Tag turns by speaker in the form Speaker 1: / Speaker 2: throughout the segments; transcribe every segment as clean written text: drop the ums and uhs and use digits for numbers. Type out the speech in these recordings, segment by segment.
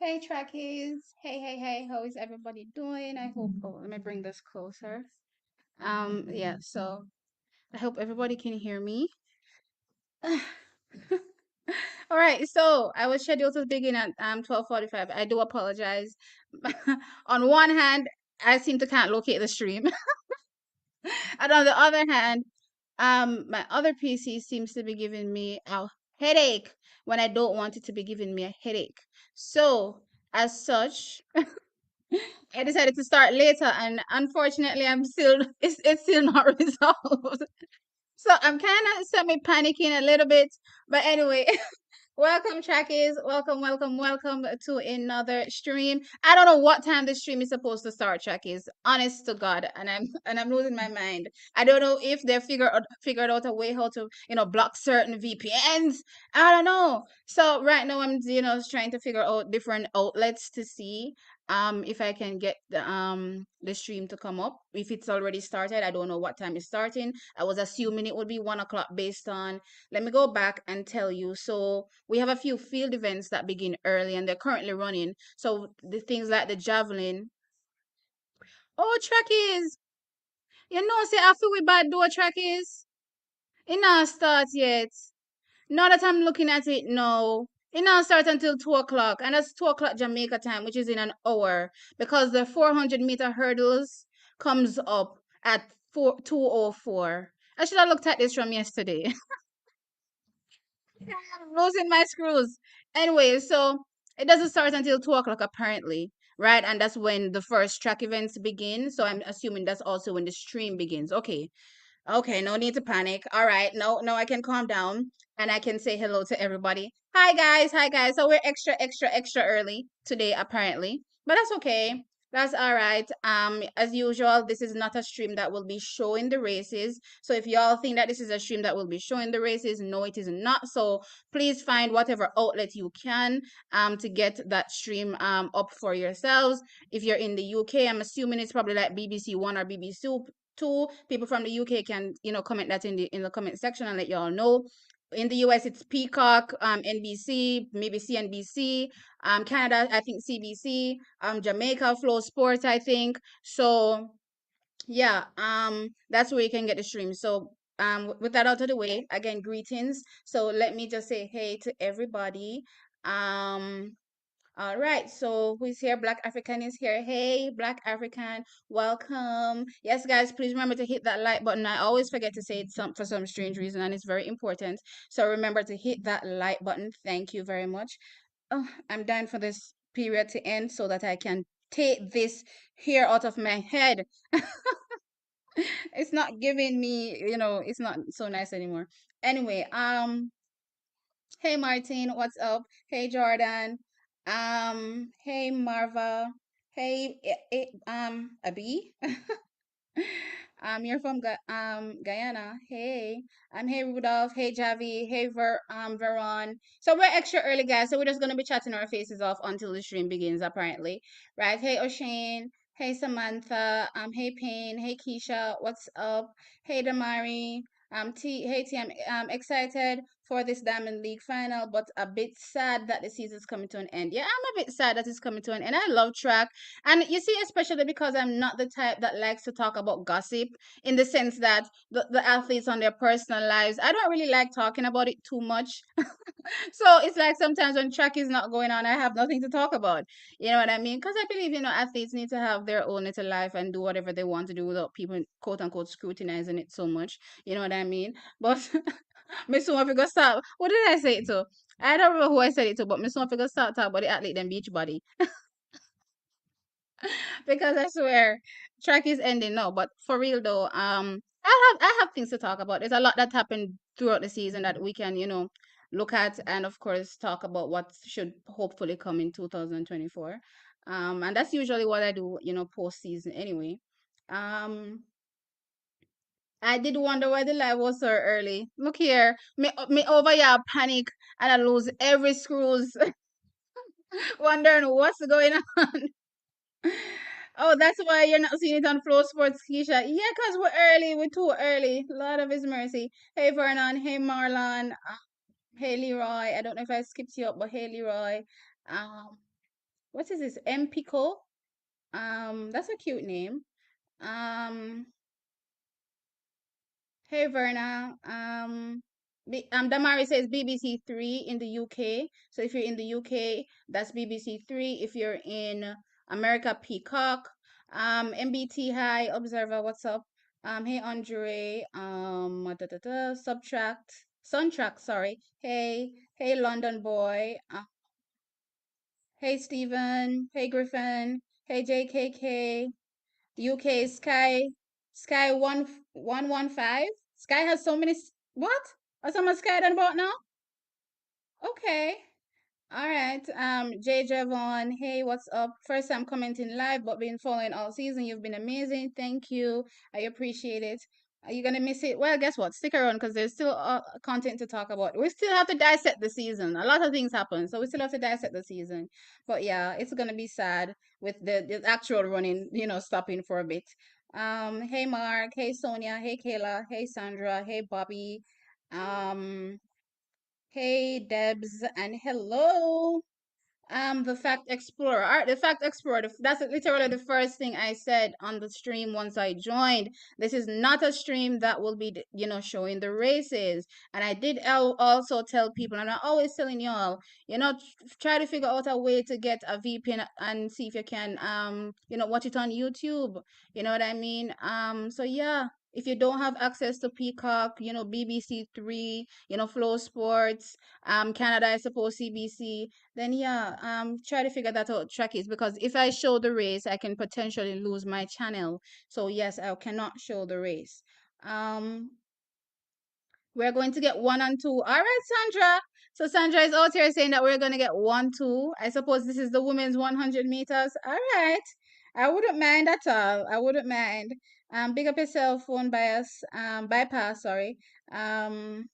Speaker 1: Hey Trekkies. Hey, how is everybody doing? I hope, let me bring this closer. Yeah, so I hope everybody can hear me. All right, so I was scheduled to begin at 12:45. I do apologize. On one hand, I seem to can't locate the stream. And on the other hand, my other PC seems to be giving me a headache when I don't want it to be giving me a headache. So, as such, I decided to start later, and unfortunately, it's still not resolved. So I'm kind of semi panicking a little bit, but anyway, welcome, trackies. Welcome to another stream. I don't know what time the stream is supposed to start, trackies. Honest to God, and I'm losing my mind. I don't know if they figured out a way how to block certain VPNs. I don't know. So right now I'm trying to figure out different outlets to see if I can get the stream to come up. If it's already started, I don't know what time it's starting. I was assuming it would be 1 o'clock based on, let me go back and tell you. So we have a few field events that begin early and they're currently running. So the things like the javelin. Oh, trackies. Say after we bad do trackies. It not start yet. Now that I'm looking at it now, it not start until 2 o'clock, and that's 2 o'clock Jamaica time, which is in an hour, because the 400-meter hurdles comes up at 2:04. I should have looked at this from yesterday. I'm losing my screws. Anyway, so it doesn't start until 2 o'clock apparently, right? And that's when the first track events begin. So I'm assuming that's also when the stream begins. Okay. Okay, no need to panic. All right, no, I can calm down and I can say hello to everybody. Hi guys. So we're extra early today, apparently, but that's okay. That's all right. As usual, this is not a stream that will be showing the races. So if y'all think that this is a stream that will be showing the races, no, it is not. So please find whatever outlet you can to get that stream up for yourselves. If you're in the UK, I'm assuming it's probably like BBC One or BBC Two. People from the UK can comment that in the comment section and let y'all know. In the US, it's Peacock, NBC, maybe CNBC, Canada, I think CBC, Jamaica, Flow Sports, I think. So yeah, that's where you can get the stream. So with that out of the way, again, greetings. So let me just say hey to everybody. Um, all right, so who's here? Black African is here. Hey, Black African, welcome. Yes, guys, please remember to hit that like button. I always forget to say it for some strange reason, and it's very important. So remember to hit that like button. Thank you very much. Oh, I'm dying for this period to end so that I can take this hair out of my head. It's not giving me, it's not so nice anymore. Anyway, hey Martin, what's up? Hey Jordan. Hey Marva. Hey Abi. You're from Guyana. Hey. Hey Rudolph. Hey Javi. Hey Veron. So we're extra early, guys. So we're just gonna be chatting our faces off until the stream begins, apparently. Right. Hey O'Shane. Hey Samantha. Hey Payne. Hey Keisha. What's up? Hey Damari. Hey T, I'm excited for this Diamond League final, but a bit sad that the season's coming to an end. Yeah, I'm a bit sad that it's coming to an end. I love track. And you see, especially because I'm not the type that likes to talk about gossip in the sense that the athletes on their personal lives, I don't really like talking about it too much. So it's like sometimes when track is not going on, I have nothing to talk about. You know what I mean? Because I believe, athletes need to have their own little life and do whatever they want to do without people, quote unquote, scrutinizing it so much. You know what I mean? But Miss Suma figure start. What did I say it to? I don't remember who I said it to, but Miss Suma figure start talk about the athlete and beach body. Because I swear, track is ending now. But for real though, I have things to talk about. There's a lot that happened throughout the season that we can, look at and of course talk about what should hopefully come in 2024. And that's usually what I do, post season anyway. Um, I did wonder why the live was so early. Look here, me over here panic and I lose every screws, wondering what's going on. Oh, that's why you're not seeing it on Flow Sports, Keisha. Yeah, because we're early. We're too early. Lord of His mercy. Hey, Vernon. Hey, Marlon. Hey, Leroy. I don't know if I skipped you up, but hey, Leroy. Um, What is this? M Pico. That's a cute name. Um, hey Verna. Damari says BBC Three in the UK. So if you're in the UK, that's BBC Three. If you're in America, Peacock. MBT Hi Observer, what's up? Hey Andre. Subtract, Suntrack. Sorry. Hey London boy. Hey Stephen. Hey Griffin. Hey JKK. UK Sky 115. Sky has so many. What? Are someone Sky done about now? Okay. All right. Jay Javon, hey, what's up? First time commenting live, but been following all season. You've been amazing. Thank you. I appreciate it. Are you gonna miss it? Well, guess what? Stick around because there's still content to talk about. We still have to dissect the season. A lot of things happen, so we still have to dissect the season. But yeah, it's gonna be sad with the actual running, stopping for a bit. Hey Mark, hey Sonia, hey Kayla, hey Sandra, hey Bobby. Hey Debs, and hello. The Fact Explorer. All right, the Fact Explorer. That's literally the first thing I said on the stream once I joined. This is not a stream that will be, showing the races. And I did also tell people, and I'm always telling y'all, try to figure out a way to get a VPN and see if you can, watch it on YouTube. You know what I mean? So yeah. If you don't have access to Peacock, BBC Three, Flow Sports, Canada, I suppose CBC, then yeah, try to figure that out, track it, because if I show the race, I can potentially lose my channel. So yes, I cannot show the race. Um, we're going to get one and two. All right, Sandra. So Sandra is out here saying that we're going to get 1-2. I suppose this is the women's 100 meters. All right. I wouldn't mind at all. I wouldn't mind. Big up yourself, phone bias, bypass, sorry. Um,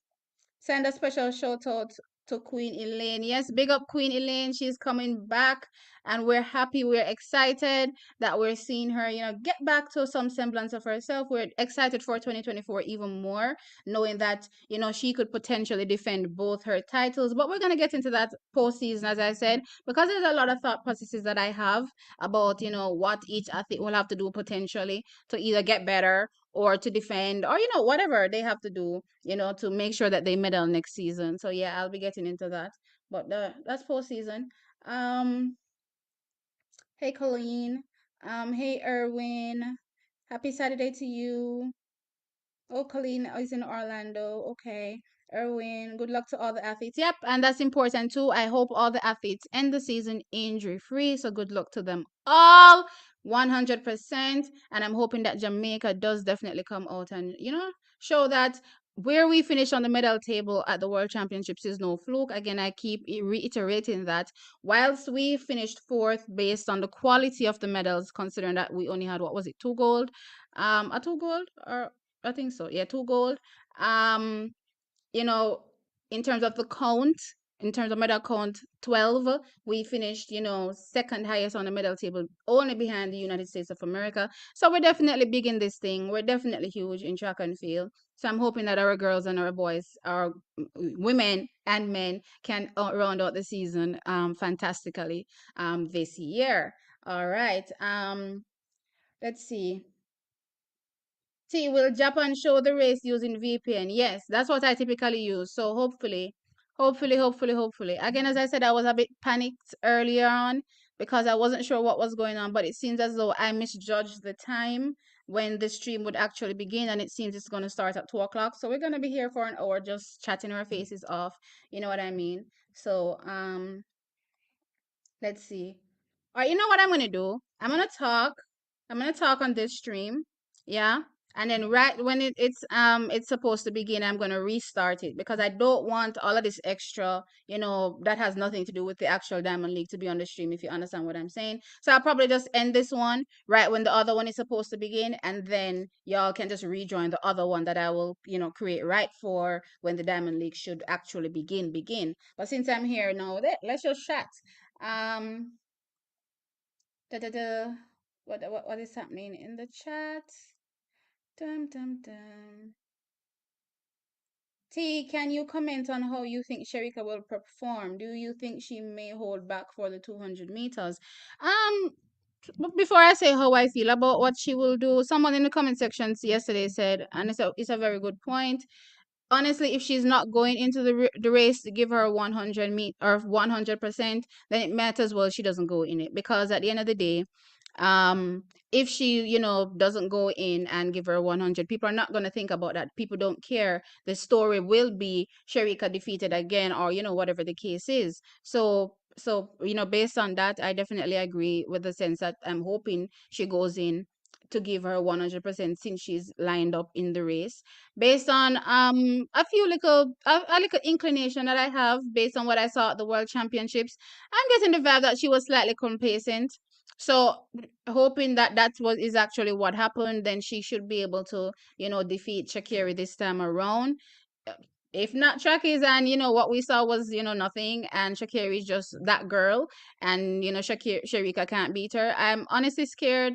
Speaker 1: Send a special shout out to Queen Elaine. Yes, big up Queen Elaine. She's coming back, and we're happy. We're excited that we're seeing her, get back to some semblance of herself. We're excited for 2024 even more, knowing that, she could potentially defend both her titles. But we're going to get into that postseason, as I said, because there's a lot of thought processes that I have about, what each athlete will have to do potentially to either get better or to defend, or whatever they have to do, to make sure that they medal next season. So yeah, I'll be getting into that. But that's postseason. Um, hey Colleen. Hey Erwin. Happy Saturday to you. Oh, Colleen is in Orlando. Okay. Erwin, good luck to all the athletes. Yep, and that's important too. I hope all the athletes end the season injury free. So good luck to them all, 100%. And I'm hoping that Jamaica does definitely come out and, show that where we finish on the medal table at the World Championships is no fluke. Again, I keep reiterating that whilst we finished fourth based on the quality of the medals, considering that we only had, what was it, two gold? A two gold, or I think so. Yeah, two gold. Um, you know, in terms of the count, in terms of medal count, 12, we finished, second highest on the medal table, only behind the United States of America. So we're definitely big in this thing. We're definitely huge in track and field. So I'm hoping that our girls and our boys, our women and men can round out the season fantastically this year. All right. Let's see. See, will Japan show the race using VPN? Yes, that's what I typically use. So hopefully. Again, as I said, I was a bit panicked earlier on because I wasn't sure what was going on, but it seems as though I misjudged the time when the stream would actually begin, and it seems it's going to start at 2 o'clock. So we're going to be here for an hour just chatting our faces off. You know what I mean? So, let's see. All right, you know what I'm gonna do? I'm gonna talk on this stream. Yeah. And then right when it's supposed to begin, I'm gonna restart it because I don't want all of this extra, that has nothing to do with the actual Diamond League to be on the stream, if you understand what I'm saying. So I'll probably just end this one right when the other one is supposed to begin, and then y'all can just rejoin the other one that I will, create right for when the Diamond League should actually begin. But since I'm here now, let's just chat. Um, da da da. What is happening in the chat? Dum dum dum. T, can you comment on how you think Sharika will perform? Do you think she may hold back for the 200 meters? Um, but before I say how I feel about what she will do, someone in the comment sections yesterday said, and it's a very good point. Honestly, if she's not going into the race to give her 100 meet or 100%, then it matters well she doesn't go in it, because at the end of the day, if she doesn't go in and give her 100, people are not going to think about that. People don't care. The story will be Sharika defeated again, or whatever the case is. So based on that, I definitely agree with the sense that I'm hoping she goes in to give her 100% since she's lined up in the race, based on a few a little inclination that I have based on what I saw at the World Championships. I'm getting the vibe that she was slightly complacent. So hoping that that's what is actually what happened, then she should be able to defeat Shakiri this time around. If not, Shakis, and what we saw was nothing, and Shakiri is just that girl, and Sharika can't beat her. I'm honestly scared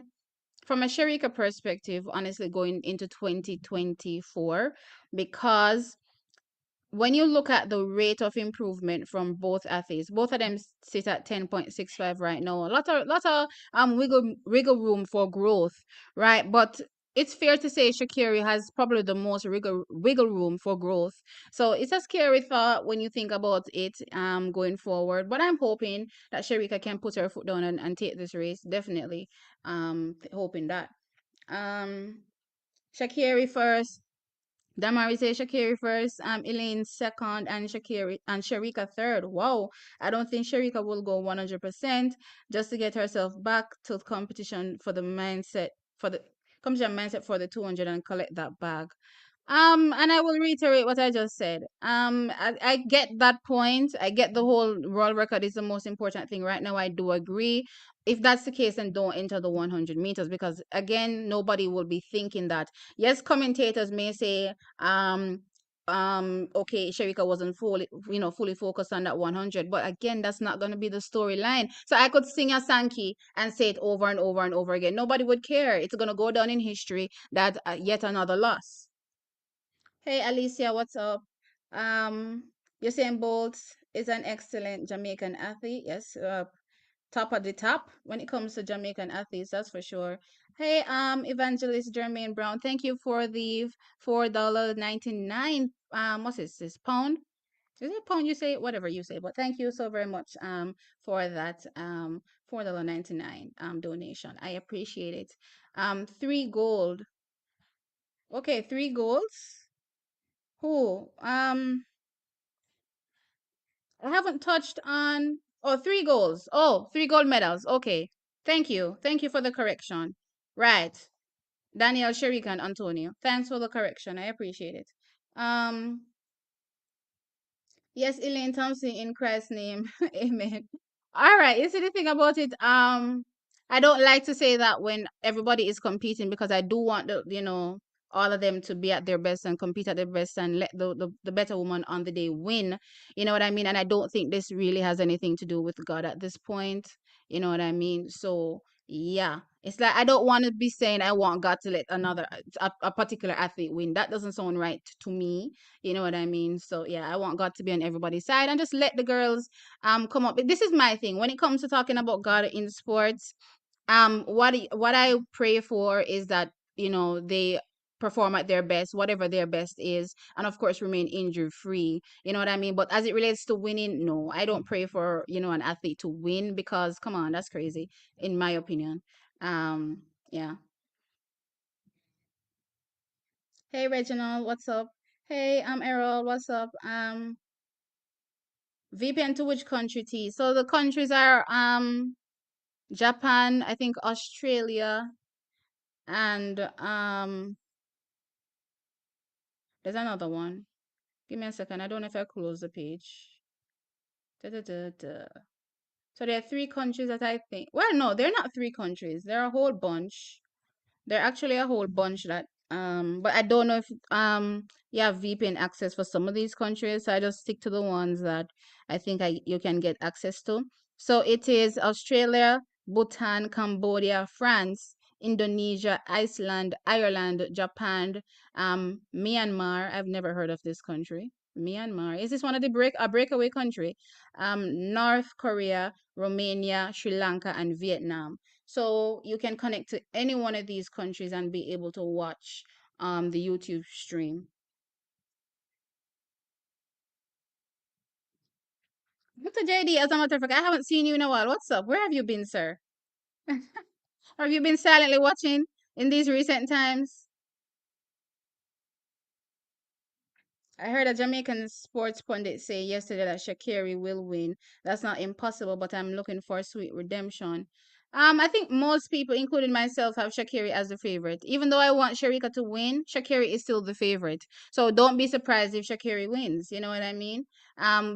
Speaker 1: from a Sharika perspective, honestly, going into 2024, because when you look at the rate of improvement from both athletes, both of them sit at 10.65 right now. A lot of wiggle room for growth, right? But it's fair to say Shakiri has probably the most wiggle room for growth. So it's a scary thought when you think about it going forward. But I'm hoping that Sharika can put her foot down and take this race. Definitely. Hoping that. Um Shakiri first. Damari says Shakiri first, Elaine second, and Shakiri and Sharika third. Wow, I don't think Sharika will go 100% just to get herself back to competition for the mindset for the competition mindset for the 200 and collect that bag. And I will reiterate what I just said. I get that point. I get the whole world record is the most important thing right now. I do agree. If that's the case, then don't enter the 100 meters, because again, nobody will be thinking that. Yes, commentators may say, okay, Sharika wasn't fully focused on that 100, but again, that's not going to be the storyline. So I could sing a Sankey and say it over and over and over again. Nobody would care. It's going to go down in history that yet another loss. Hey Alicia, what's up? Um, Usain Bolt is an excellent Jamaican athlete. Yes, top of the top when it comes to Jamaican athletes, that's for sure. Hey, Evangelist Jermaine Brown, thank you for the $4.99. What's this pound? Is it pound? You say whatever you say, but thank you so very much for that $4.99 donation. I appreciate it. Three gold. Okay, three golds. Who? I haven't touched on. Oh, three goals. Oh, three gold medals. Okay. Thank you. Thank you for the correction. Right. Daniel, Sharika, and Antonio. Thanks for the correction. I appreciate it. Um, Yes, Elaine Thompson in Christ's name. Amen. All right. You see the thing about it. I don't like to say that when everybody is competing, because I do want all of them to be at their best and compete at their best and let the better woman on the day win. You know what I mean? And I don't think this really has anything to do with God at this point. You know what I mean? So yeah. It's like I don't want to be saying I want God to let a particular athlete win. That doesn't sound right to me. You know what I mean? So yeah, I want God to be on everybody's side and just let the girls come up. This is my thing when it comes to talking about God in sports. What I pray for is that they perform at their best, whatever their best is, and of course remain injury free. You know what I mean? But as it relates to winning, no, I don't pray for an athlete to win, because come on, that's crazy in my opinion. Yeah. Hey Reginald, what's up? Hey, I'm Errol, what's up? VPN to which country, T? So the countries are Japan, I think Australia, and there's another one. Give me a second. I don't know if I close the page. Da, da, da, da. So there are three countries that I think. Well, no, they're not three countries. They're a whole bunch. They're actually a whole bunch that but I don't know if you have VPN access for some of these countries. So I just stick to the ones that I think you can get access to. So it is Australia, Bhutan, Cambodia, France, Indonesia, Iceland, Ireland, Japan, Myanmar. I've never heard of this country. Myanmar. Is this one of the breakaway country? North Korea, Romania, Sri Lanka, and Vietnam. So you can connect to any one of these countries and be able to watch the YouTube stream. Dr. JD, as a matter of fact, I haven't seen you in a while. What's up? Where have you been, sir? Have you been silently watching in these recent times? I heard a Jamaican sports pundit say yesterday that Shakiri will win. That's not impossible, but I'm looking for sweet redemption. I think most people, including myself, have Shakiri as the favorite. Even though I want Sharika to win, Shakiri is still the favorite. So don't be surprised if Shakiri wins. You know what I mean?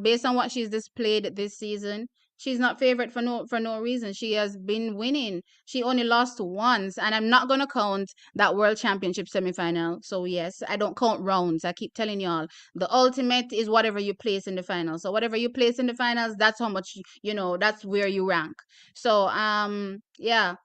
Speaker 1: Based on what she's displayed this season, she's not favorite for no reason. She has been winning. She only lost once, and I'm not gonna count that World Championship semifinal. So yes, I don't count rounds. I keep telling y'all the ultimate is whatever you place in the finals. So whatever you place in the finals, that's how much that's where you rank. So yeah,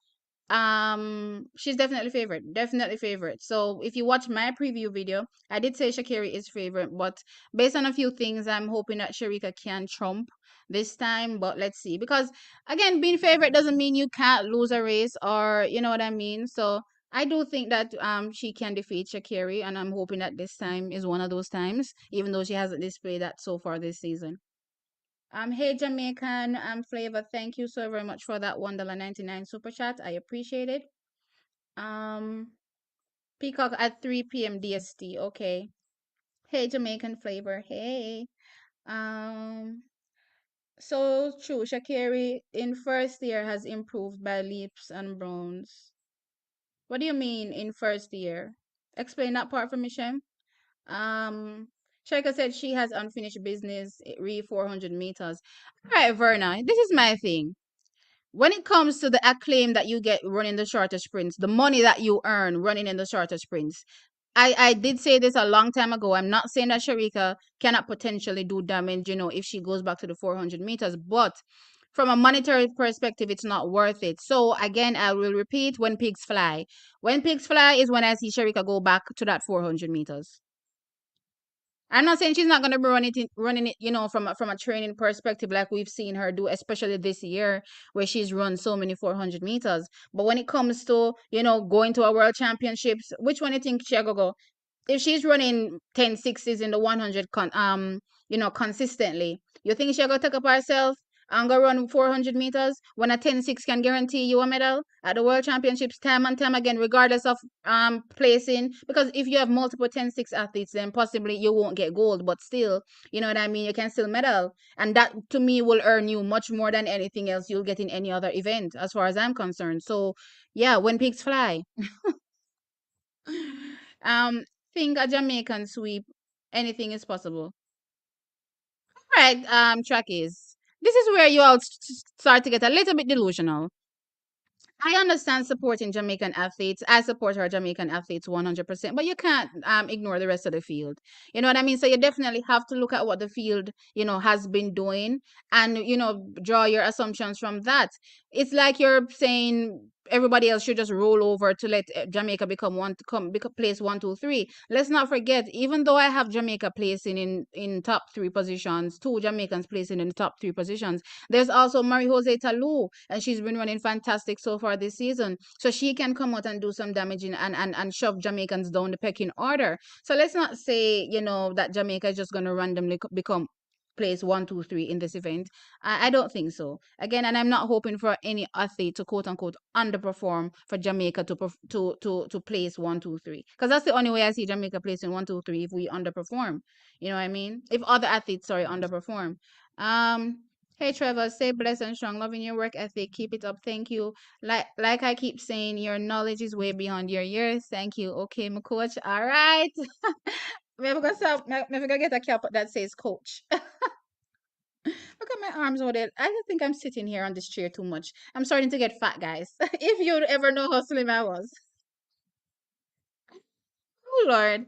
Speaker 1: she's definitely favorite, definitely favorite. So if you watch my preview video, I did say Shakiri is favorite, but based on a few things, I'm hoping that Sharika can trump this time. But let's see, because again, being favorite doesn't mean you can't lose a race, or you know what I mean. So I do think that she can defeat Shakiri, and I'm hoping that this time is one of those times, even though she hasn't displayed that so far this season. Hey Jamaican Flavor, thank you so very much for that $1.99 super chat. I appreciate it. Um, Peacock at 3 p.m. DST. Okay. Hey Jamaican Flavor. Hey. Um, so true. Shakiri in first year has improved by leaps and bounds. What do you mean in first year? Explain that part for me, Shem. Um, Shaika said she has unfinished business, re 400 meters. All right, Verna, this is my thing. When it comes to the acclaim that you get running the shorter sprints, the money that you earn running in the shorter sprints, I did say this a long time ago. I'm not saying that Sharika cannot potentially do damage, if she goes back to the 400 meters, but from a monetary perspective, it's not worth it. So again, I will repeat: when pigs fly. When pigs fly is when I see Sharika go back to that 400 meters. I'm not saying she's not going to be running it, from a training perspective, like we've seen her do, especially this year, where she's run so many 400 meters. But when it comes to, going to a world championships, which one do you think she'll go? If she's running 10 sixes in the 100 consistently, you think she'll go take up herself and go run 400 meters when a 10 6 can guarantee you a medal at the world championships time and time again, regardless of placing? Because if you have multiple 10 6 athletes, then possibly you won't get gold, but still, you know what I mean, you can still medal, and that to me will earn you much more than anything else you'll get in any other event, as far as I'm concerned. So yeah, when pigs fly. um think a Jamaican sweep, anything is possible. All right, track is, this is where you all start to get a little bit delusional. I understand supporting Jamaican athletes. I support our Jamaican athletes 100%, but you can't ignore the rest of the field. You know what I mean? So you definitely have to look at what the field, has been doing, and, draw your assumptions from that. It's like you're saying everybody else should just roll over to let Jamaica become place 1, 2, 3. Let's not forget, even though I have Jamaica placing in top 3 positions, two Jamaicans placing in the top 3 positions, there's also Marie Jose Talou, and she's been running fantastic so far this season. So she can come out and do some damaging, and shove Jamaicans down the pecking order. So let's not say, that Jamaica is just going to randomly become place 1, 2, 3 in this event. I don't think so. Again, and I'm not hoping for any athlete to quote unquote underperform for Jamaica to place 1, 2, 3. Because that's the only way I see Jamaica placing 1, 2, 3, if we underperform. You know what I mean? If other athletes, sorry, underperform. Um, Hey Trevor, stay blessed and strong. Loving your work ethic. Keep it up. Thank you. Like I keep saying, your knowledge is way beyond your years. Thank you. Okay, my coach. All right. Maybe gonna get a cap that says coach. Look at my arms over there. I just think I'm sitting here on this chair too much. I'm starting to get fat, guys. If you'd ever know how slim I was. Oh Lord.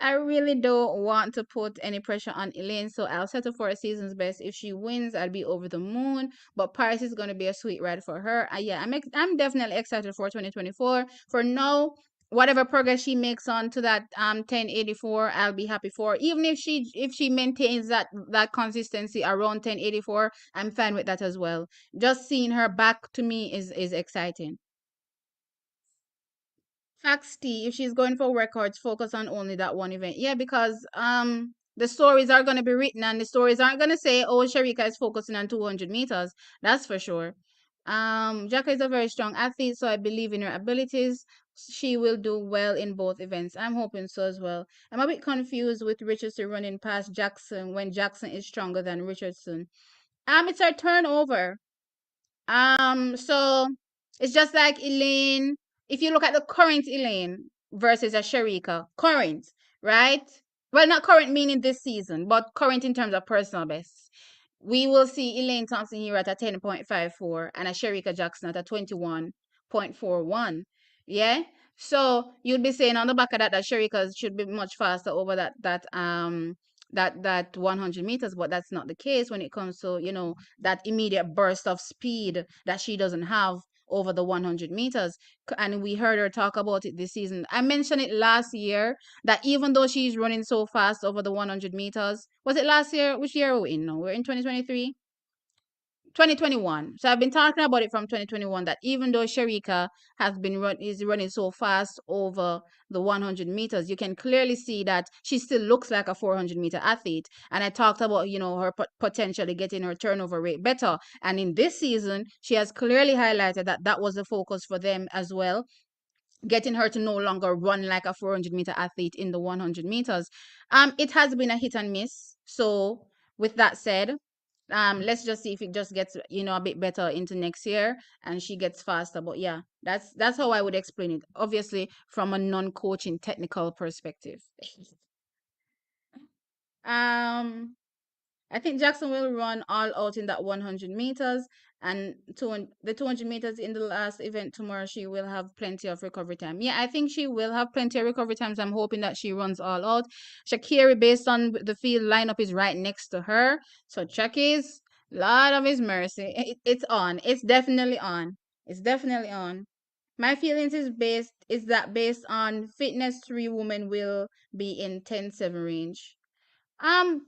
Speaker 1: I really don't want to put any pressure on Elaine, so I'll settle for a season's best. If she wins, I'll be over the moon. But Paris is going to be a sweet ride for her. Yeah, I'm definitely excited for 2024. For now, whatever progress she makes on to that 1084, I'll be happy for. Even if she maintains that consistency around 1084, I'm fine with that as well. Just seeing her back to me is exciting. Facts T, if she's going for records, focus on only that one event. Yeah, because the stories are gonna be written and the stories aren't gonna say, oh, Sharika is focusing on 200 meters. That's for sure. Jacka is a very strong athlete, so I believe in her abilities. She will do well in both events. I'm hoping so as well. I'm a bit confused with Richardson running past Jackson when Jackson is stronger than Richardson. It's her turnover. So it's just like Elaine. If you look at the current Elaine versus a Sharika, current, right? Well, not current meaning this season, but current in terms of personal best. We will see Elaine Thompson here at a 10.54 and a Sharika Jackson at a 21.41. Yeah. So you'd be saying on the back of that Sharika should be much faster over that 100 meters, but that's not the case when it comes to that immediate burst of speed that she doesn't have over the 100 meters. And we heard her talk about it this season. I mentioned it last year that even though she's running so fast over the 100 meters, was it last year? Which year are we in now? We're in 2023. 2021. So I've been talking about it from 2021 that even though Sharika is running so fast over the 100 meters, you can clearly see that she still looks like a 400-meter athlete. And I talked about her potentially getting her turnover rate better. And in this season, she has clearly highlighted that that was the focus for them as well, getting her to no longer run like a 400-meter athlete in the 100 meters. It has been a hit and miss. So with that said, let's just see if it just gets a bit better into next year and she gets faster. But yeah, that's how I would explain it, obviously from a non-coaching technical perspective. um I think Jackson will run all out in that 100 meters, and the 200 meters in the last event tomorrow, she will have plenty of recovery time. Yeah, I think she will have plenty of recovery times. I'm hoping that she runs all out. Shakiri, based on the field lineup, is right next to her. So Chucky's, Lord of His mercy, it's on. It's definitely on. It's definitely on. My feelings is that based on fitness, three women will be in 10-7 range.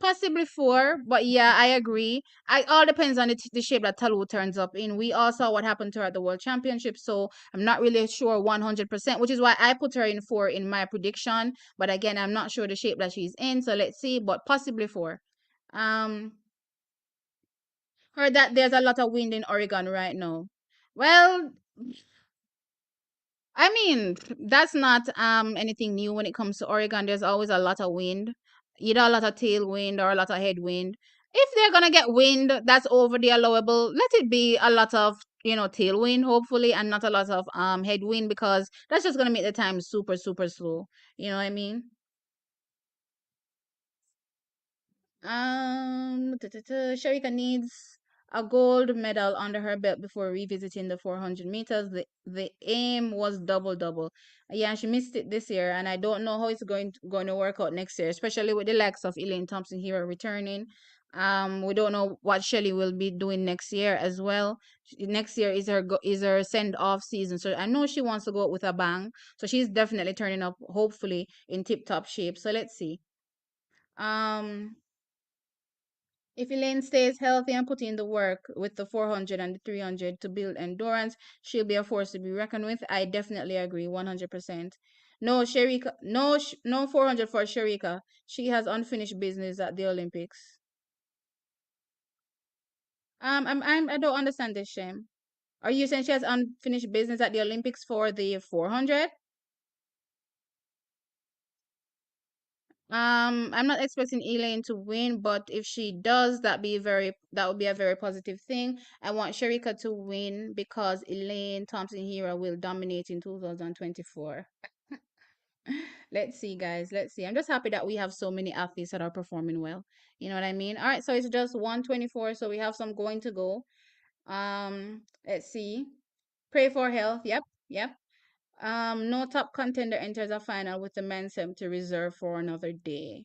Speaker 1: Possibly four, but yeah, I agree. I all depends on the shape that Talu turns up in. We all saw what happened to her at the World Championship, so I'm not really sure 100%, which is why I put her in four in my prediction. But again, I'm not sure the shape that she's in, so let's see. But possibly four. Um, Heard that there's a lot of wind in Oregon right now. Well, I mean, that's not anything new when it comes to Oregon. There's always a lot of wind, either a lot of tailwind or a lot of headwind. If they're gonna get wind that's over the allowable, let it be a lot of tailwind, hopefully, and not a lot of headwind, because that's just gonna make the time super super slow. You know what I mean? Sharika needs a gold medal under her belt before revisiting the 400 meters. The aim was double double. Yeah, she missed it this year, and I don't know how it's going to work out next year, especially with the likes of Elaine Thompson here returning. We don't know what Shelly will be doing next year as well. Next year is her send off season, so I know she wants to go out with a bang. So she's definitely turning up, hopefully in tip top shape. So let's see. Um, if Elaine stays healthy and put in the work with the 400 and the 300 to build endurance, she'll be a force to be reckoned with. I definitely agree, 100%. No, Sharika, no 400 for Sharika. She has unfinished business at the Olympics. I don't understand this, Shem. Are you saying she has unfinished business at the Olympics for the 400? I'm not expecting Elaine to win, but if she does, that would be a very positive thing. I want Sharika to win because Elaine Thompson Hero will dominate in 2024. Let's see, guys. Let's see. I'm just happy that we have so many athletes that are performing well. You know what I mean? All right, so it's just 124, so we have some going to go. Let's see. Pray for health. Yep, yep. No top contender enters a final with the men set to reserve for another day.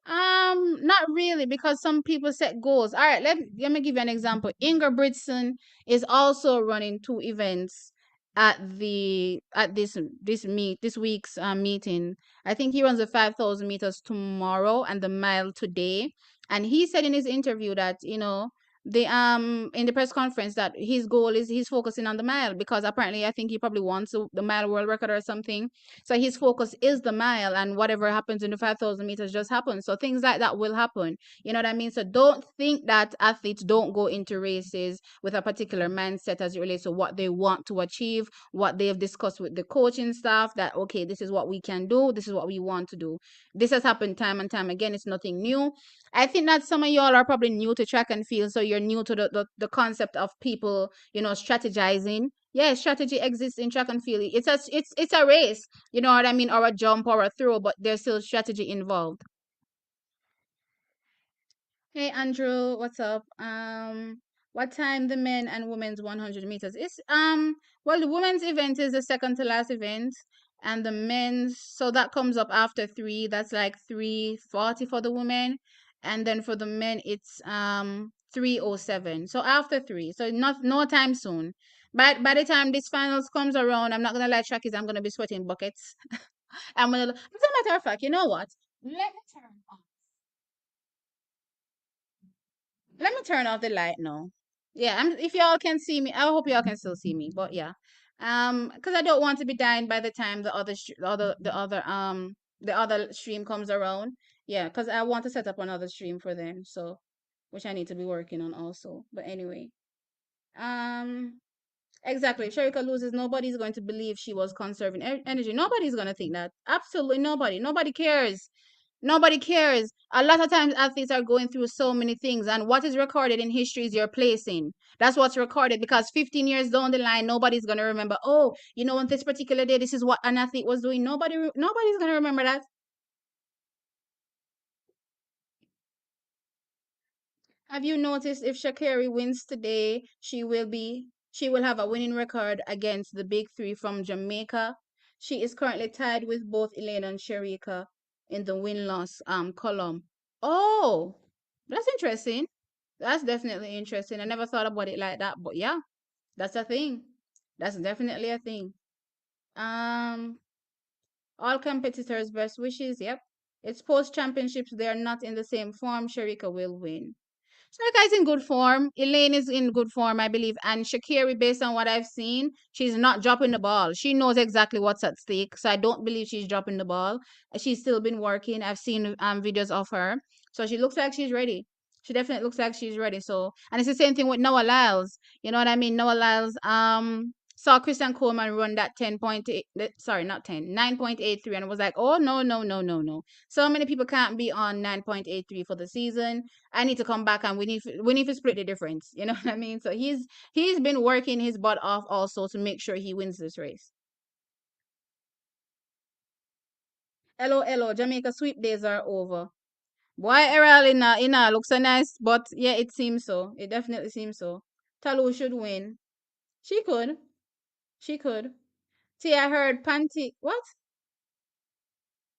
Speaker 1: Not really, because some people set goals. All right, let me give you an example. Inga Bridson is also running two events at this week's meeting. I think he runs the 5,000 meters tomorrow and the mile today. And he said in his interview that, the in the press conference, that his goal is he's focusing on the mile, because apparently I think he probably wants the mile world record or something. So his focus is the mile, and whatever happens in the 5,000 meters just happens. So things like that will happen. You know what I mean? So don't think that athletes don't go into races with a particular mindset as it relates to what they want to achieve, what they have discussed with the coaching staff, that, okay, this is what we can do, this is what we want to do. This has happened time and time again. It's nothing new. I think that some of y'all are probably new to track and field, so you're new to the concept of people, strategizing. Yeah, strategy exists in track and field. It's a race, you know what I mean, or a jump or a throw, but there's still strategy involved. Hey Andrew, what's up? What time the men and women's 100 meters? Well, the women's event is the second to last event, and the men's, so that comes up after three. That's like 3:40 for the women, and then for the men it's 3:07. So after three, so not no time soon. But by the time this finals comes around, I'm not gonna lie, trackies, I'm gonna be sweating buckets. As a matter of fact, you know what? Let me turn off. Let me turn off the light now. Yeah, if y'all can see me, I hope y'all can still see me. But yeah, because I don't want to be dying by the time the other stream comes around. Yeah, because I want to set up another stream for them. So, which I need to be working on also. But anyway, um, exactly. If Sharika loses, nobody's going to believe she was conserving energy. Nobody's going to think that. Absolutely nobody. Nobody cares. Nobody cares. A lot of times athletes are going through so many things, and what is recorded in history is your placing. That's what's recorded, because 15 years down the line, nobody's going to remember, oh, on this particular day, this is what an athlete was doing. Nobody's going to remember that. Have you noticed, if Shakari wins today, she will have a winning record against the big three from Jamaica. She is currently tied with both Elaine and Sharika in the win-loss column. Oh, that's interesting. That's definitely interesting. I never thought about it like that, but yeah, that's a thing. That's definitely a thing. Um, all competitors' best wishes. Yep. It's post championships. They are not in the same form. Sharika will win. Sharika is in good form. Elaine is in good form, I believe. And Shakiri, based on what I've seen, she's not dropping the ball. She knows exactly what's at stake. So I don't believe she's dropping the ball. She's still been working. I've seen videos of her. So she looks like she's ready. She definitely looks like she's ready. So, and it's the same thing with Noah Lyles. You know what I mean? Noah Lyles saw Christian Coleman run that 10.8, sorry, not 10, 9.83, and was like, oh, no, no, no, no, no. So many people can't be on 9.83 for the season. I need to come back, and we need to split the difference. You know what I mean? So he's been working his butt off also to make sure he wins this race. Hello, hello. Jamaica sweep days are over. Boy, Errol in a looks so nice, but yeah, it seems so. It definitely seems so. Talu should win. She could. She could. See, I heard Panty. What?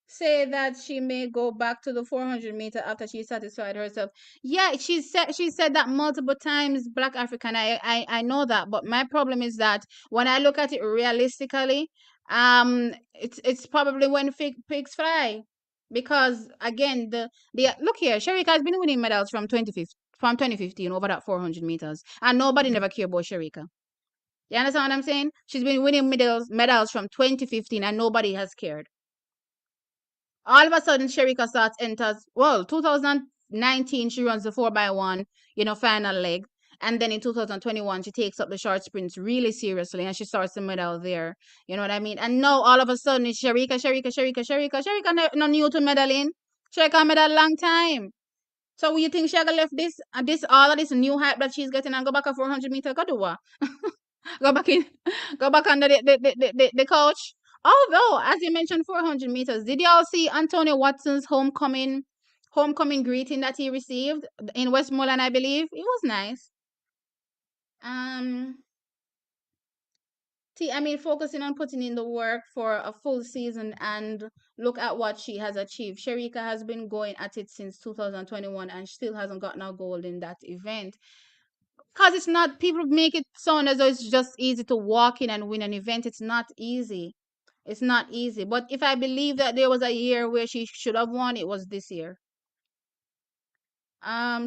Speaker 1: Say that she may go back to the 400-meter after she satisfied herself. Yeah, she said that multiple times, Black African. I know that, but my problem is that when I look at it realistically, it's probably when pigs fly, because again, the look here, Sharika has been winning medals from 2015 over that 400 meters, and nobody never cared about Sharika. You understand what I'm saying? She's been winning medals from 2015, and nobody has cared. All of a sudden, Sherika starts enters. Well, 2019 she runs the 4x1, final leg, and then in 2021 she takes up the short sprints really seriously, and she starts the medal there. You know what I mean? And now all of a sudden it's Sherika, Sherika, Sherika, Sherika, Sherika. No new to medaling. Sherika medal long time. So you think Sherika left this all of this new hype that she's getting and go back a 400-meter? Go do what? Go back in, go back under the couch. Although, as you mentioned, 400 meters, did y'all see Antonio Watson's homecoming greeting that he received in Westmoreland, I believe? It was nice. Um, See, I mean, focusing on putting in the work for a full season and look at what she has achieved. Sharika has been going at it since 2021 and still hasn't gotten a gold in that event. Because it's not, people make it sound as though it's just easy to walk in and win an event. It's not easy. It's not easy. But if I believe that there was a year where she should have won, it was this year.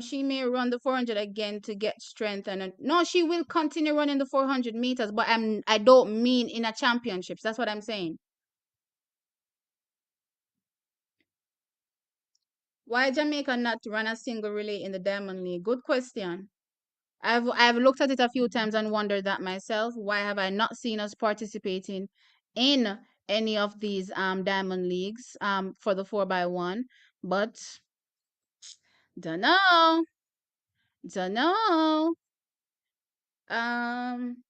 Speaker 1: She may run the 400 again to get strength and no, she will continue running the 400 meters, but I don't mean in a championships. That's what I'm saying. Why Jamaica not run a single relay in the Diamond League? Good question. I've looked at it a few times and wondered that myself. Why have I not seen us participating in any of these Diamond Leagues for the 4x1? But don't know. Don't know. Um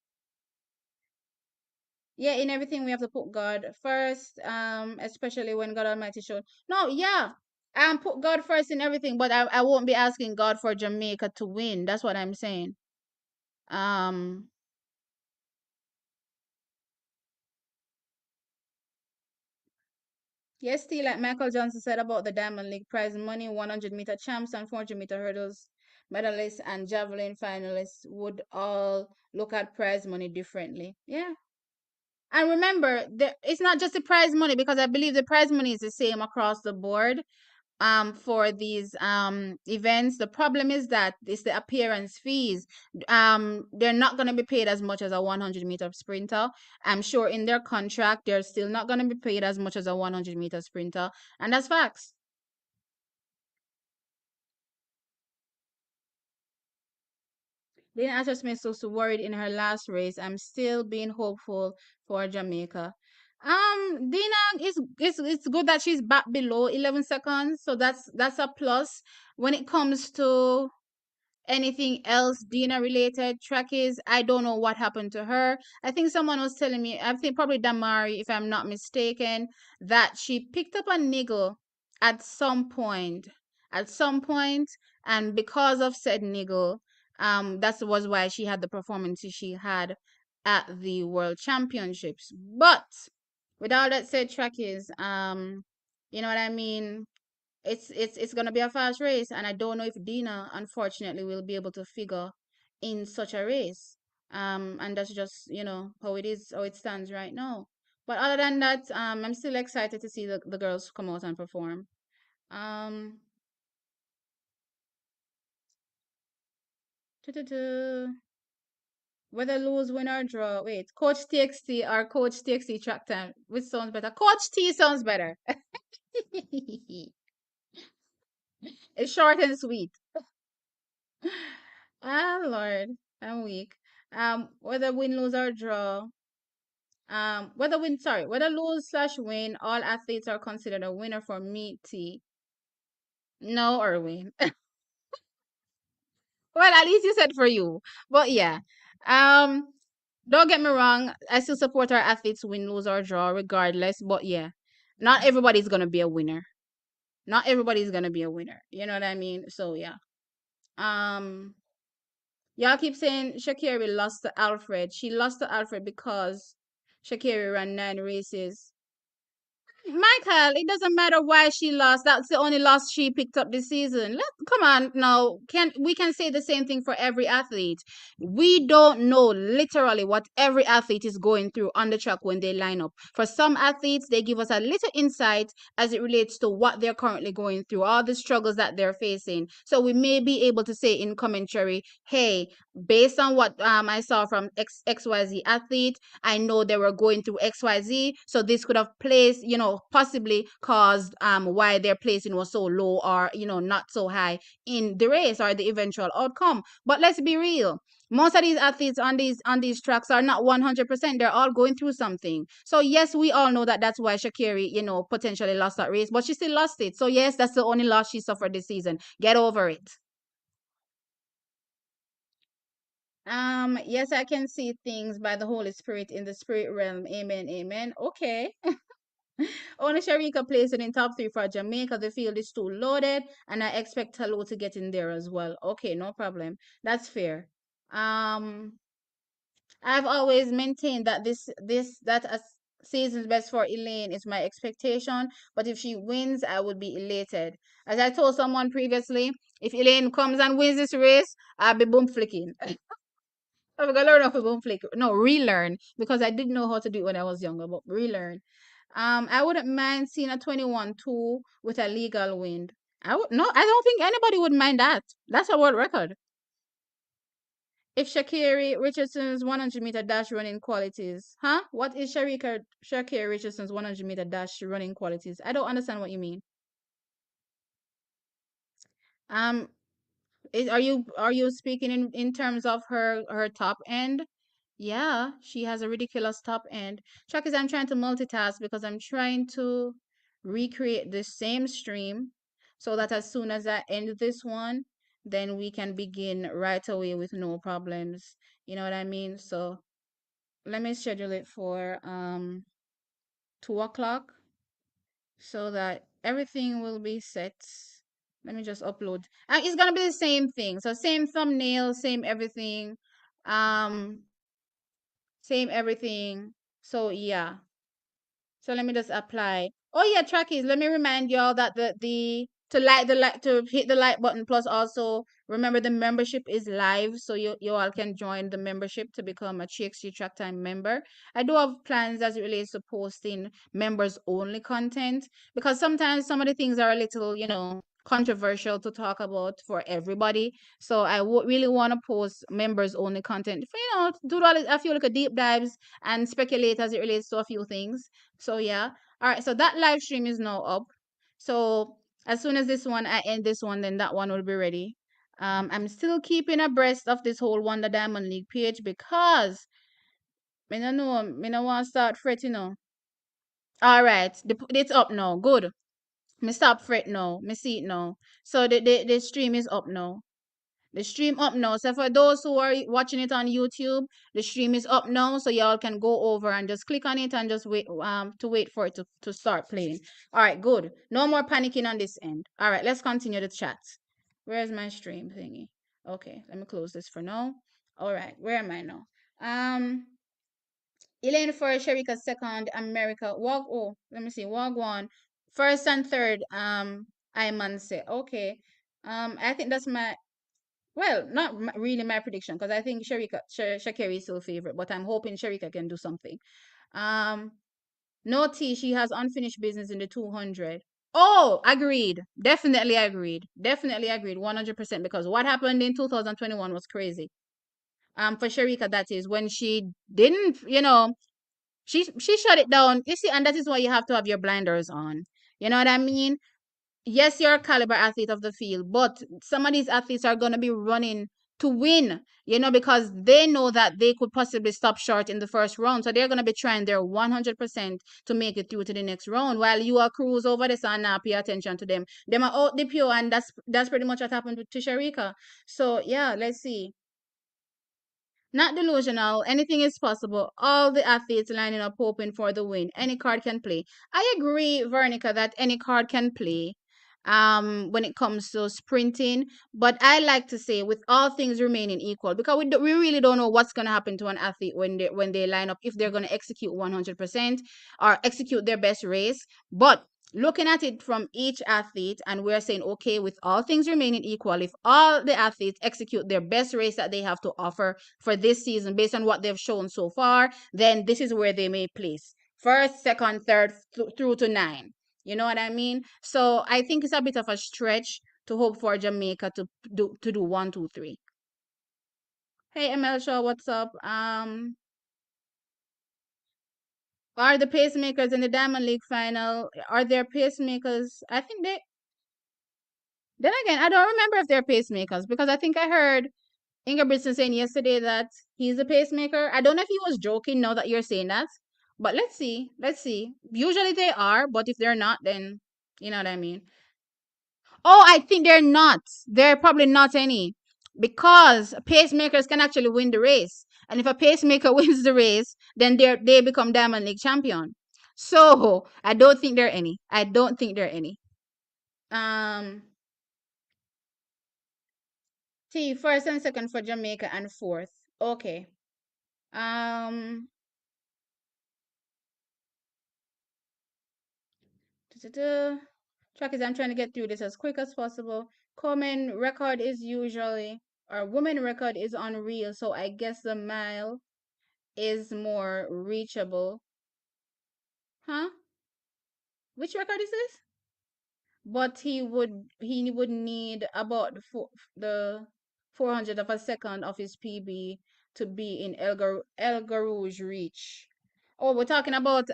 Speaker 1: yeah, in everything we have to put God first, especially when God Almighty showed. No, yeah. Put God first in everything, but I won't be asking God for Jamaica to win. That's what I'm saying. Um Yes, still like Michael Johnson said about the Diamond League prize money, 100-meter champs and 400-meter hurdles medalists and javelin finalists would all look at prize money differently. Yeah. And remember, it's not just the prize money because I believe the prize money is the same across the board for these events. The problem is that it's the appearance fees. They're not going to be paid as much as a 100-meter sprinter. I'm sure in their contract they're still not going to be paid as much as a 100-meter sprinter, and that's facts. Didn't Asha Smith so worried in her last race. I'm still being hopeful for Jamaica. Dina it's good that she's back below 11 seconds, so that's a plus. When it comes to anything else Dina related, trackies, I don't know what happened to her. I think someone was telling me, I think probably Damari, if I'm not mistaken, that she picked up a niggle at some point. At some point, and because of said niggle, that was why she had the performances she had at the World Championships. But with all that said, trackies, you know what I mean? It's gonna be a fast race, and I don't know if Dina, unfortunately, will be able to figure in such a race. And that's just how it is, how it stands right now. But other than that, I'm still excited to see the girls come out and perform. Um, tu-tu-tu. Whether lose, win or draw. Wait, Coach TXT or Coach TXT track time. Which sounds better? Coach T sounds better. It's short and sweet. Ah, Lord, I'm weak. Whether win, lose, or draw. Whether lose slash win, all athletes are considered a winner for me, T. No or win. Well, at least you said for you. But yeah. Um, don't get me wrong. I still support our athletes win, lose, or draw, regardless. But yeah, not everybody's gonna be a winner. Not everybody's gonna be a winner. You know what I mean? So yeah. Um, Y'all keep saying Shakira lost to Alfred. She lost to Alfred because Shakira ran 9 races. Michael, it doesn't matter why she lost. That's the only loss she picked up this season. Come on, no, we can say the same thing for every athlete. We don't know literally what every athlete is going through on the track when they line up. For some athletes, they give us a little insight as it relates to what they're currently going through, all the struggles that they're facing. So we may be able to say in commentary, hey, based on what I saw from XYZ athlete, I know they were going through XYZ, so this could have placed, possibly caused why their placing was so low or, not so high in the race or the eventual outcome. But let's be real. Most of these athletes on these tracks are not 100%. They're all going through something. So yes, we all know that that's why Shakiri, potentially lost that race, but she still lost it. So yes, that's the only loss she suffered this season. Get over it. Yes, I can see things by the Holy Spirit in the spirit realm. Amen, amen. Okay. Only Sharika placed it in top three for Jamaica. The field is too loaded, and I expect Hello to get in there as well. Okay, no problem. That's fair. Um, I've always maintained that that a season's best for Elaine is my expectation. But if she wins, I would be elated. As I told someone previously, if Elaine comes and wins this race, I'll be boom flicking. I'm gonna learn off a boom flick. No, relearn because I didn't know how to do it when I was younger, but relearn. I wouldn't mind seeing a 21-2 with a legal win. I would no, I don't think anybody would mind that. That's a world record. If Shakiri Richardson's 100-meter dash running qualities, huh? What is Shakiri Richardson's 100-meter dash running qualities? I don't understand what you mean. Um, are you speaking in terms of her top end? Yeah, she has a ridiculous top end. Chuck is I'm trying to multitask because I'm trying to recreate the same stream so that as soon as I end this one, then we can begin right away with no problems. You know what I mean? So let me schedule it for 2 o'clock so that everything will be set. Let me just upload. It's gonna be the same thing. So same thumbnail, same everything. Um, same everything. So yeah. So let me just apply. Oh yeah, trackies. Let me remind y'all that the to like the like to hit the like button. Plus also remember the membership is live, so you all can join the membership to become a TXT Track Time member. I do have plans as it relates to posting members only content because sometimes some of the things are a little controversial to talk about for everybody. So I would really want to post members only content. Do a few like a deep dives and speculate as it relates to a few things. So yeah. All right. So that live stream is now up. So as soon as this one I end this one, then that one will be ready. I'm still keeping abreast of this whole Wonder Diamond League page because me no know, me no want to start fretting now. All right, it's up now. Good. Me stop fret now. Me see it now. So the stream is up now. The stream up now. So for those who are watching it on YouTube, the stream is up now. So y'all can go over and just click on it and just wait for it to start playing. All right, good. No more panicking on this end. All right, let's continue the chat. Where's my stream thingy? Okay, let me close this for now. All right, where am I now? Elaine first, Sharika second, America. Let me see. Wag one. First and third, Iman say. Okay. I think that's my not really my prediction because I think Shakiri is still favorite, but I'm hoping Sharika can do something. Um, no T, she has unfinished business in the 200. Oh, agreed. Definitely agreed. Definitely agreed. 100% because what happened in 2021 was crazy. For Sharika, that is when she didn't, she shut it down. You see, and that is why you have to have your blinders on. You know what I mean? Yes, you're a caliber athlete of the field, but some of these athletes are going to be running to win, because they know that they could possibly stop short in the first round. So they're going to be trying their 100% to make it through to the next round while you are cruise over this and not pay attention to them. Them are out the pure, and that's pretty much what happened to Sharika. So yeah, let's see. Not delusional. Anything is possible. All the athletes lining up hoping for the win. Any card can play. I agree, Vernica, that any card can play when it comes to sprinting. But I like to say with all things remaining equal, because we really don't know what's going to happen to an athlete when they line up, if they're going to execute 100% or execute their best race. But looking at it from each athlete, and we're saying, okay, with all things remaining equal, if all the athletes execute their best race that they have to offer for this season based on what they've shown so far, then this is where they may place first, second, third, through to nine. You know what I mean? So I think it's a bit of a stretch to hope for Jamaica to do 1, 2, 3. Hey ML Shaw, what's up? Are the pacemakers in the Diamond League final? Are there pacemakers? I think they. Then again, I don't remember if they're pacemakers because I think I heard Ingebrigtsen saying yesterday that he's a pacemaker. I don't know if he was joking now that you're saying that, but let's see. Let's see. Usually they are, but if they're not, then you know what I mean. Oh, I think they're not. They're probably not any because pacemakers can actually win the race, and if a pacemaker wins the race, then they become Diamond League champion. So I don't think there are any. I don't think there are any. Um, T first and second for Jamaica and fourth. Okay. Um, duh-duh-duh. Track is I'm trying to get through this as quick as possible. Common record is usually, or woman record is unreal, so I guess the mile is more reachable. Huh? Which record is this? But he would need about the 400 of a second of his PB to be in El Garouge reach. Oh, we're talking about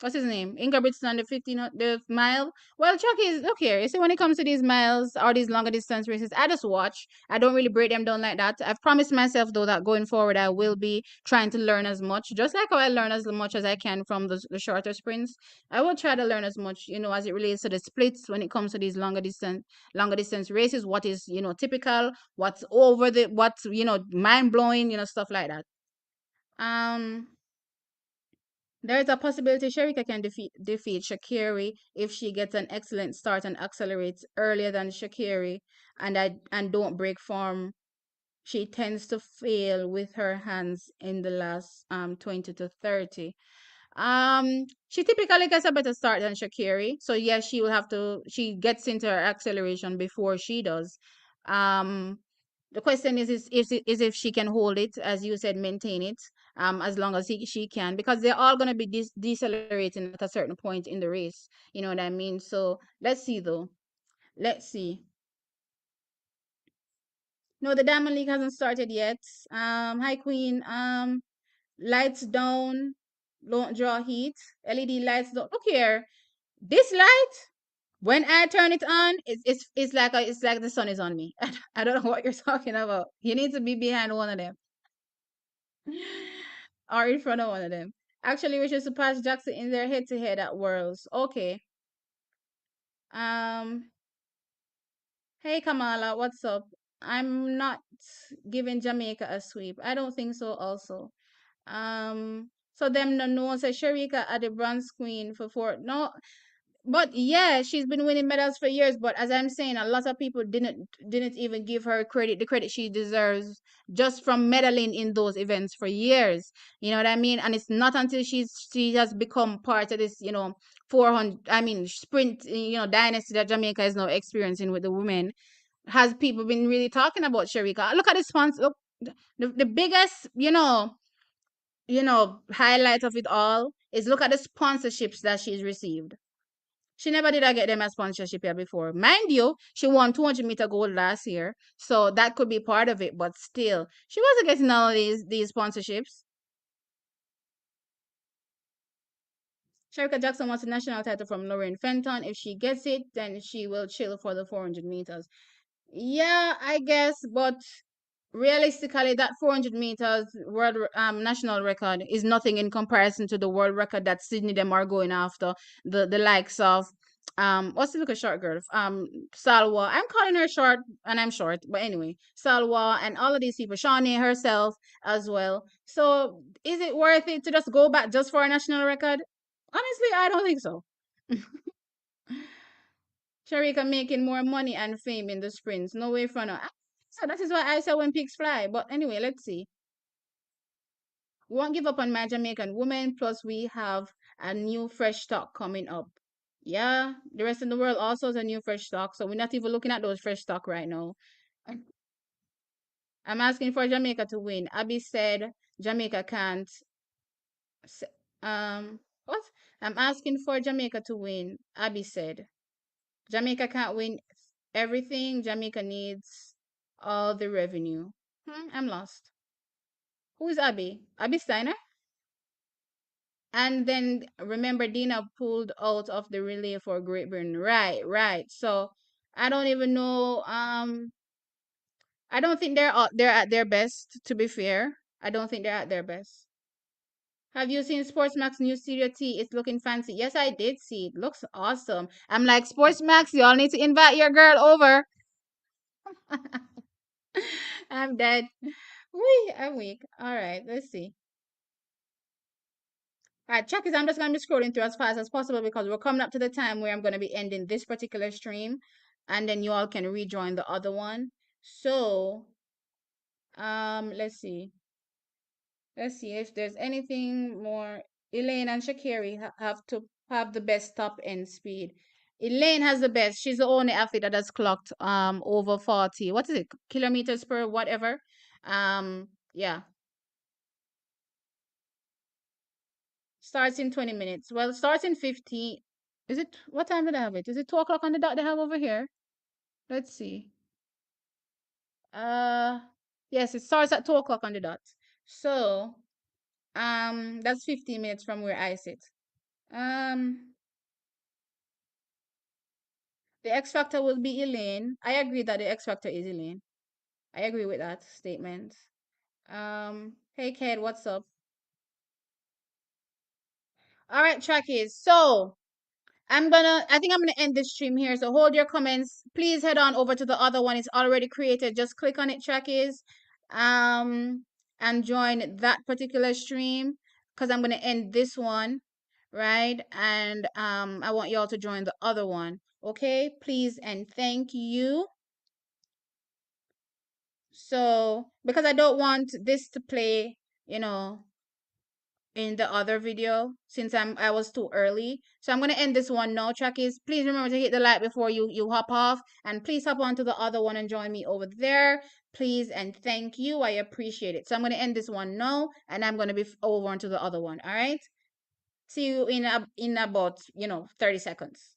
Speaker 1: what's his name? Ingebrigtsen, the 15 the mile. Well, Chucky is look here. You see, when it comes to these miles or these longer distance races, I just watch. I don't really break them down like that. I've promised myself though that going forward I will be trying to learn as much, just like how I learn as much as I can from the shorter sprints. I will try to learn as much, as it relates to the splits when it comes to these longer distance races. What is typical? What's over the what's mind blowing? Stuff like that. Um, there is a possibility Sharika can defeat Shakiri if she gets an excellent start and accelerates earlier than Shakiri, and don't break form. She tends to fail with her hands in the last 20 to 30. She typically gets a better start than Shakiri. So yes, she gets into her acceleration before she does. Um, the question is if she can hold it, as you said, maintain it, as long as she can, because they're all gonna be decelerating at a certain point in the race. You know what I mean? So let's see though. Let's see. No, the Diamond League hasn't started yet. Hi Queen. Lights down, don't draw heat. LED lights don't look here. This light, when I turn it on, it's like the sun is on me. I don't know what you're talking about. You need to be behind one of them or in front of one of them. Actually, we should surpass Jackson in their head to head at Worlds. Okay. Um. Hey Kamala, what's up? I'm not giving Jamaica a sweep. I don't think so. Also. So them no know say Sharika at the bronze queen for four. No, but yeah, she's been winning medals for years. But as I'm saying, a lot of people didn't even give her the credit she deserves, just from medaling in those events for years. You know what I mean? And it's not until she has become part of this, 400. I mean, sprint, dynasty that Jamaica is now experiencing with the women. Has people been really talking about Sharika? Look at the sponsor. Look, the biggest, highlight of it all is look at the sponsorships that she's received. She never did I get them a sponsorship here before. Mind you, she won 200-meter gold last year, so that could be part of it. But still, she wasn't getting all of these sponsorships. Sherika Jackson wants a national title from Lorraine Fenton. If she gets it, then she will chill for the 400 meters. Yeah, I guess, but realistically, that 400 meters world national record is nothing in comparison to the world record that Sydney them are going after. The likes of what's the little short girl, Salwa. I'm calling her short and I'm short, but anyway, Salwa and all of these people, Shawnee herself as well. So is it worth it to just go back just for a national record? Honestly, I don't think so. Sharika making more money and fame in the sprints. No way for now. So that is why I say when pigs fly. But anyway, let's see. Won't give up on my Jamaican woman. Plus, we have a new fresh stock coming up. Yeah, the rest of the world also has a new fresh stock. So we're not even looking at those fresh stock right now. I'm asking for Jamaica to win. Abby said Jamaica can't. s- what? I'm asking for Jamaica to win. Abby said Jamaica can't win everything. Jamaica needs all the revenue. I'm lost. Who is Abby? Abby Steiner? And then remember Dina pulled out of the relay for Great Britain. Right, right. So I don't even know. I don't think they're at their best, to be fair. I don't think they're at their best. Have you seen Sportsmax new Studio T? It's looking fancy. Yes, I did see it. Looks awesome. I'm like, Sportsmax, y'all need to invite your girl over. I'm dead. I'm weak. All right, let's see. All right, check this. I'm just going to be scrolling through as fast as possible because we're coming up to the time where I'm going to be ending this particular stream, and then you all can rejoin the other one. So, let's see. Let's see if there's anything more. Elaine and Shakiri have to have the best top end speed. Elaine has the best. She's the only athlete that has clocked over 40. What is it? Kilometers per whatever. Yeah. Starts in 20 minutes. Well, it starts in 50. Is it what time did I have it? Is it 2 o'clock on the dot they have over here? Let's see. Uh yes, it starts at 2 o'clock on the dot. So that's 15 minutes from where I sit. Um The X factor will be Elaine. I agree that the X factor is Elaine. I agree with that statement. Hey Ked, what's up? All right, trackies. So I think I'm gonna end this stream here. So hold your comments. Please head on over to the other one. It's already created. Just click on it, trackies. Um, and join that particular stream because I'm gonna end this one, right? And I want y'all to join the other one. Okay, please and thank you. So, because I don't want this to play, you know, in the other video since I was too early. So I'm gonna end this one now. Trackies, please remember to hit the like before you hop off, and please hop on to the other one and join me over there, please and thank you. I appreciate it. So I'm gonna end this one now, and I'm gonna be over onto the other one. All right. See you in about 30 seconds.